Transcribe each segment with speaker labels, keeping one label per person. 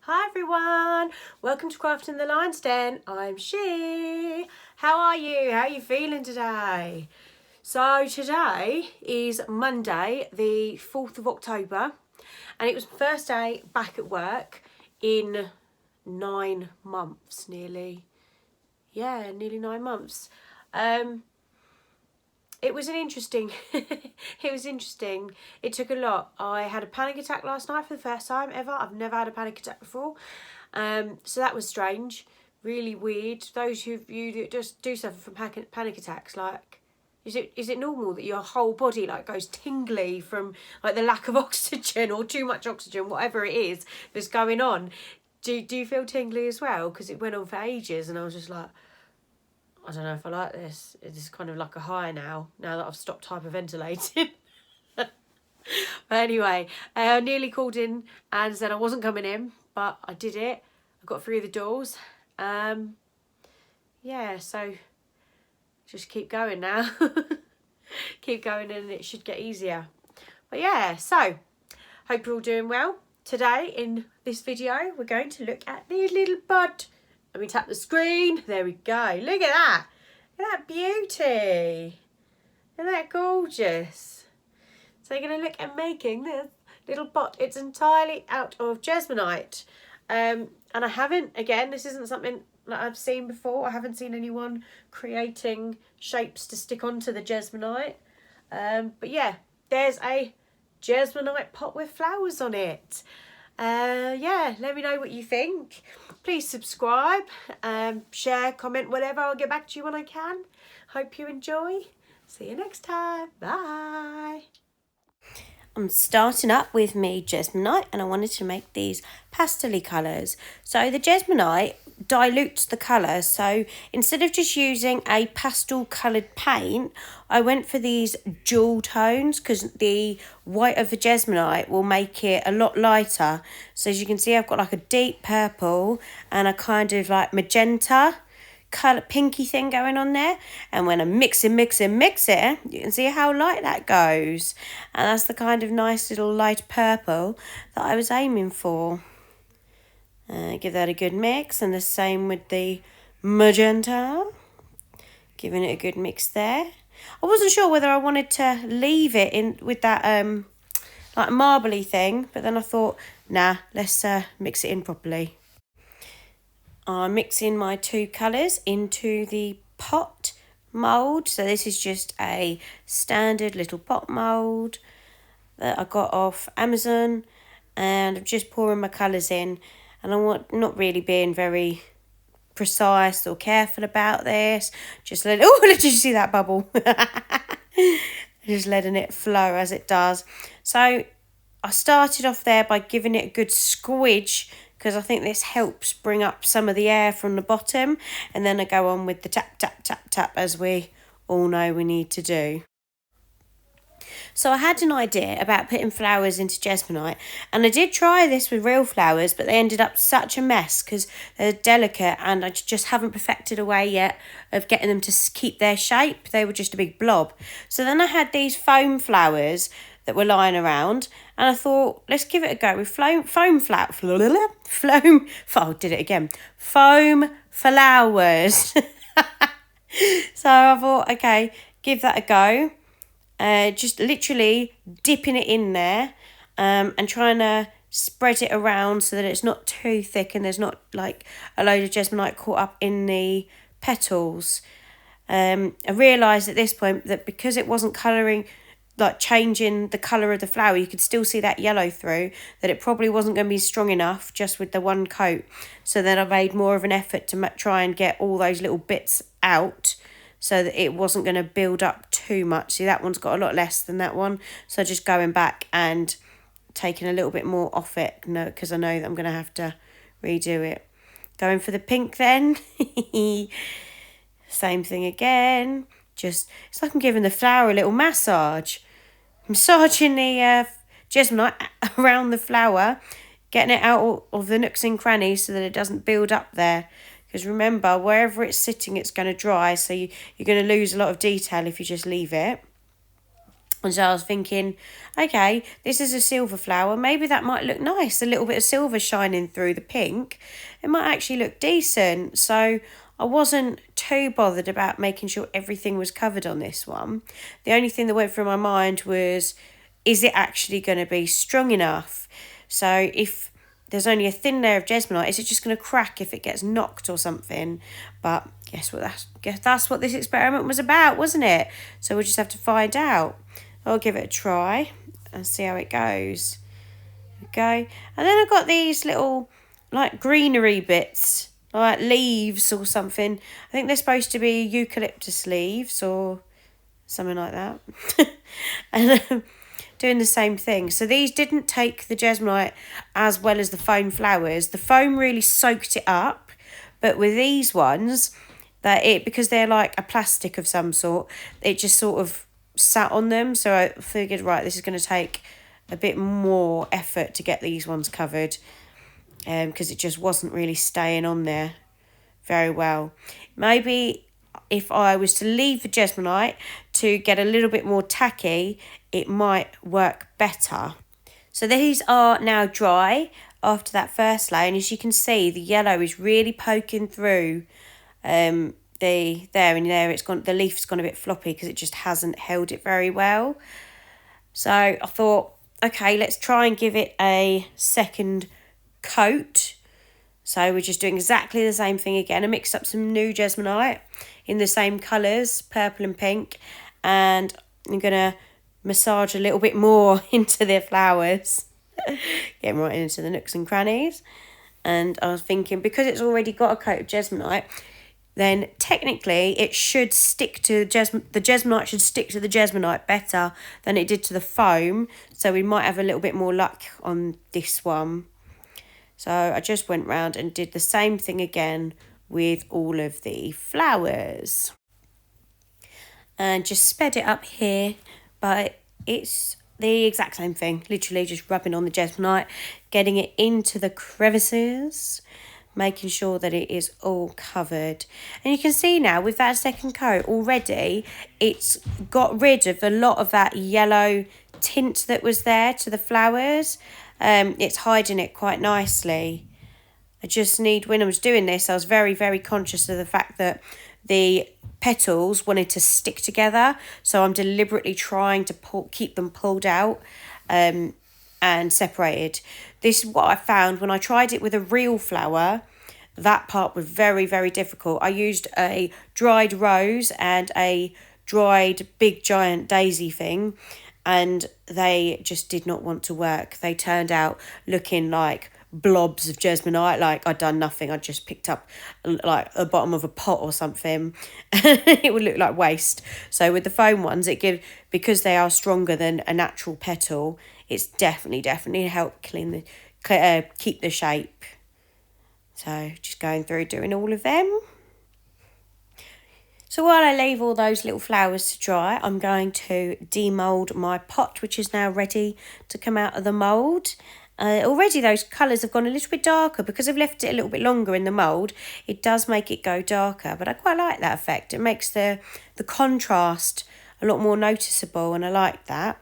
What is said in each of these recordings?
Speaker 1: Hi everyone, welcome to Crafting the Lion's Den. I'm She. How are you? How are you feeling today? So today is Monday, the 4th of October, and it was the first day back at work in 9 months, nearly 9 months. It was an interesting, It took a lot. I had a panic attack last night for the first time ever. I've never had a panic attack before. So that was strange, really weird. Those of you that just do suffer from panic attacks, like, is it normal that your whole body like goes tingly from like the lack of oxygen or too much oxygen, whatever it is that's going on? Do you feel tingly as well? Because it went on for ages and I was just like, I don't know if I like this. It's kind of like a high now that I've stopped hyperventilating. But anyway, I nearly called in and said I wasn't coming in, but I did it. I got through the doors. So just keep going now. Keep going and it should get easier. But yeah, so hope you're all doing well. Today in this video, we're going to look at the little bud. Let me tap the screen. There we go. Look at that. Look at that beauty. Isn't that gorgeous? So you're going to look at making this little pot. It's entirely out of Jesmonite. And I haven't, again, this isn't something that I've seen before. I haven't seen anyone creating shapes to stick onto the Jesmonite. But yeah, there's a Jesmonite pot with flowers on it. Let me know what you think. Please subscribe, share, comment, whatever. I'll get back to you when I can. Hope you enjoy. See you next time. Bye. I'm starting up with me Jesmonite and I wanted to make these pastel-y colours. So the Jesmonite dilutes the colour, so instead of just using a pastel coloured paint, I went for these dual tones because the white of the Jesmonite will make it a lot lighter. So as you can see, I've got like a deep purple and a kind of like magenta colour pinky thing going on there, and when I mix it, you can see how light that goes, and that's the kind of nice little light purple that I was aiming for. Give that a good mix, and the same with the magenta, giving it a good mix there. I wasn't sure whether I wanted to leave it in with that like marbly thing, but then I thought, nah, let's mix it in properly. I'm mixing my two colours into the pot mould. So this is just a standard little pot mould that I got off Amazon, and I'm just pouring my colours in, and I'm not really being very precise or careful about this. Just let did you see that bubble? Just letting it flow as it does. So I started off there by giving it a good squidge, because I think this helps bring up some of the air from the bottom, and then I go on with the tap, tap, tap, tap, as we all know we need to do. So I had an idea about putting flowers into Jesmonite, and I did try this with real flowers, but they ended up such a mess because they're delicate and I just haven't perfected a way yet of getting them to keep their shape. They were just a big blob. So then I had these foam flowers that were lying around, and I thought, let's give it a go with foam flowers. So I thought, okay, give that a go. Just literally dipping it in there, and trying to spread it around so that it's not too thick and there's not like a load of Jesmonite caught up in the petals. I realised at this point that because it wasn't colouring, like changing the colour of the flower, you could still see that yellow through, that it probably wasn't going to be strong enough just with the one coat. So then I made more of an effort to try and get all those little bits out so that it wasn't going to build up too much. See, that one's got a lot less than that one. So just going back and taking a little bit more off it, because I know that I'm going to have to redo it. Going for the pink then. Same thing again. Just, it's like I'm giving the flower a little massage. Massaging the Jesmonite around the flower, getting it out of the nooks and crannies so that it doesn't build up there. Because remember, wherever it's sitting, it's going to dry, so you're going to lose a lot of detail if you just leave it. And so I was thinking, okay, this is a silver flower. Maybe that might look nice. A little bit of silver shining through the pink. It might actually look decent. So I wasn't too bothered about making sure everything was covered on this one. The only thing that went through my mind was, is it actually going to be strong enough? So if there's only a thin layer of Jesmonite, is it just going to crack if it gets knocked or something? But guess that's what this experiment was about, wasn't it? So we'll just have to find out. I'll give it a try and see how it goes. Okay, and then I've got these little like greenery bits, like leaves or something. I think they're supposed to be eucalyptus leaves or something like that. And doing the same thing. So these didn't take the Jesmonite as well as the foam flowers. The foam really soaked it up, but with these ones, because they're like a plastic of some sort, it just sort of sat on them. So I figured, right, this is going to take a bit more effort to get these ones covered, because it just wasn't really staying on there very well. Maybe if I was to leave the Jesmonite to get a little bit more tacky, it might work better. So these are now dry after that first layer, and as you can see, the yellow is really poking through it's gone, the leaf's gone a bit floppy because it just hasn't held it very well. So I thought, okay, let's try and give it a second coat. So we're just doing exactly the same thing again. I mixed up some new Jesmonite in the same colours, purple and pink, and I'm going to massage a little bit more into their flowers. Getting right into the nooks and crannies. And I was thinking, because it's already got a coat of Jesmonite, then technically it should stick to the Jesmonite should stick to the Jesmonite better than it did to the foam. So we might have a little bit more luck on this one. So I just went round and did the same thing again with all of the flowers. And just sped it up here, but it's the exact same thing. Literally just rubbing on the Jesmonite, getting it into the crevices, making sure that it is all covered. And you can see now with that second coat already, it's got rid of a lot of that yellow tint that was there to the flowers. It's hiding it quite nicely. When I was doing this, I was very, very conscious of the fact that the petals wanted to stick together. So I'm deliberately trying to keep them pulled out and separated. This is what I found when I tried it with a real flower. That part was very, very difficult. I used a dried rose and a dried big giant daisy thing, and they just did not want to work. They turned out looking like blobs of Jesmonite, like I'd done nothing. I just picked up like the bottom of a pot or something. It would look like waste. So with the foam ones, because they are stronger than a natural petal, it's definitely helped keep the shape. So just going through doing all of them. So while I leave all those little flowers to dry, I'm going to demould my pot, which is now ready to come out of the mould. Already those colours have gone a little bit darker because I've left it a little bit longer in the mould. It does make it go darker, but I quite like that effect. It makes the contrast a lot more noticeable, and I like that.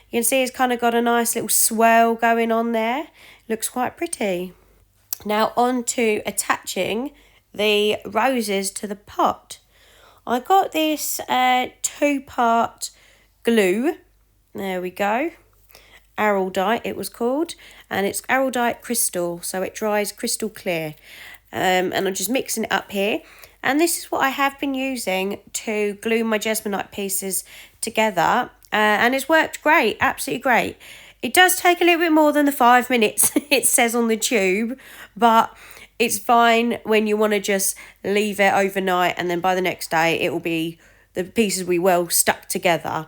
Speaker 1: You can see it's kind of got a nice little swirl going on there. Looks quite pretty. Now on to attaching the roses to the pot. I got this 2-part glue. There we go. Araldite it was called, and it's Araldite crystal, so it dries crystal clear. And I'm just mixing it up here, and this is what I have been using to glue my Jesmonite pieces together, and it's worked great, absolutely great. It does take a little bit more than the 5 minutes it says on the tube, but it's fine when you want to just leave it overnight, and then by the next day the pieces will be well stuck together.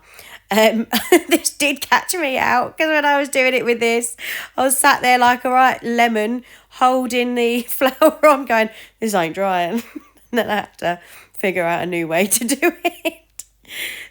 Speaker 1: This did catch me out, because when I was doing it with this, I was sat there like a right lemon holding the flower on going, this ain't drying. And then I had to figure out a new way to do it.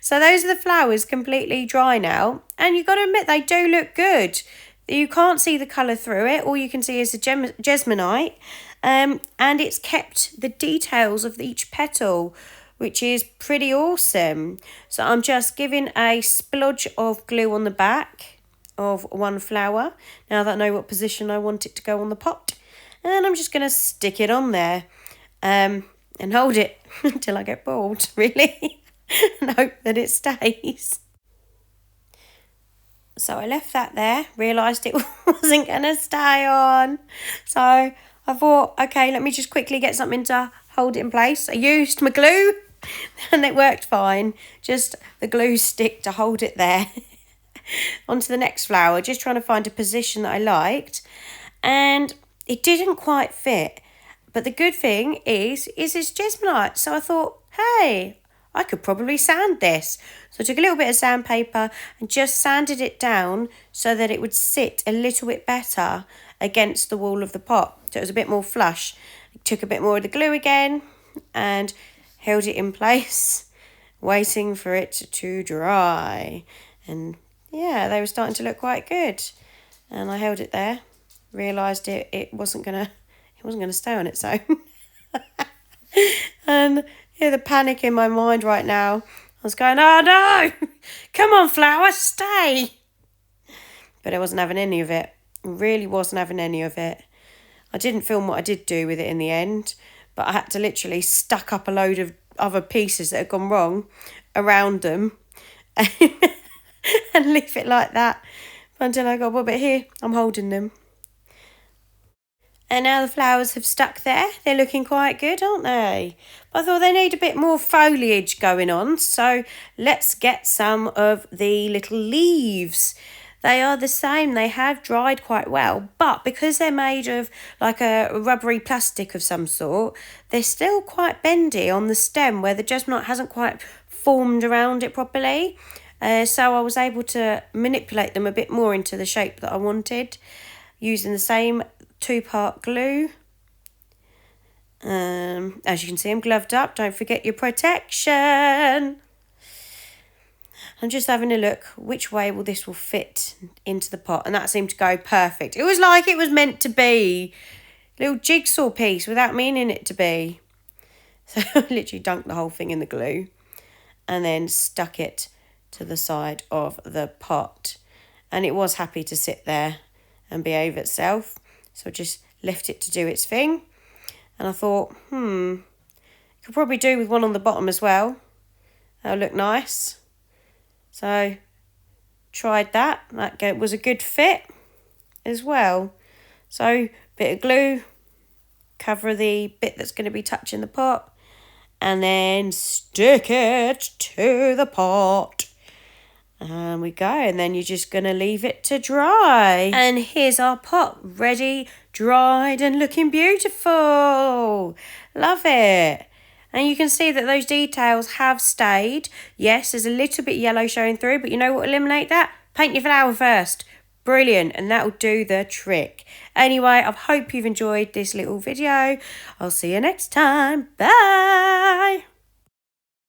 Speaker 1: So those are the flowers completely dry now, and you've got to admit they do look good. You can't see the colour through it. All you can see is the Jesmonite, and it's kept the details of each petal which is pretty awesome. So I'm just giving a splodge of glue on the back of one flower, now that I know what position I want it to go on the pot. And I'm just going to stick it on there and hold it until I get bored, really, and hope that it stays. So I left that there, realised it wasn't going to stay on. So I thought, okay, let me just quickly get something to hold it in place. I used my glue and it worked fine. Just the glue stick to hold it there. Onto the next flower, just trying to find a position that I liked. And it didn't quite fit. But the good thing is it's Jesmonite. So I thought, hey, I could probably sand this. So I took a little bit of sandpaper and just sanded it down so that it would sit a little bit better against the wall of the pot. So it was a bit more flush. I took a bit more of the glue again and held it in place, waiting for it to dry. And yeah, they were starting to look quite good. And I held it there, realised it wasn't gonna stay on its own. And yeah, the panic in my mind right now. I was going, oh no, come on flower, stay. But I wasn't having any of it. I really wasn't having any of it. I didn't film what I did do with it in the end, but I had to literally stuck up a load of other pieces that had gone wrong around them and leave it like that until I got, well, but here, I'm holding them. And now the flowers have stuck there. They're looking quite good, aren't they? But I thought they need a bit more foliage going on. So let's get some of the little leaves. They are the same. They have dried quite well. But because they're made of like a rubbery plastic of some sort, they're still quite bendy on the stem where the Jesmonite hasn't quite formed around it properly. So I was able to manipulate them a bit more into the shape that I wanted using the same 2-part glue. As you can see, I'm gloved up. Don't forget your protection. I'm just having a look which way this will fit into the pot, and that seemed to go perfect. It was like it was meant to be. A little jigsaw piece without meaning it to be. So I literally dunked the whole thing in the glue and then stuck it to the side of the pot. And it was happy to sit there and behave itself. So I just left it to do its thing. And I thought, could probably do with one on the bottom as well. That'll look nice. So tried that. That was a good fit as well. So bit of glue, cover the bit that's going to be touching the pot, and then stick it to the pot. And we go, and then you're just going to leave it to dry. And here's our pot, ready, dried, and looking beautiful. Love it. And you can see that those details have stayed. Yes, there's a little bit yellow showing through, but you know what will eliminate that? Paint your flower first. Brilliant, and that'll do the trick. Anyway, I hope you've enjoyed this little video. I'll see you next time. Bye.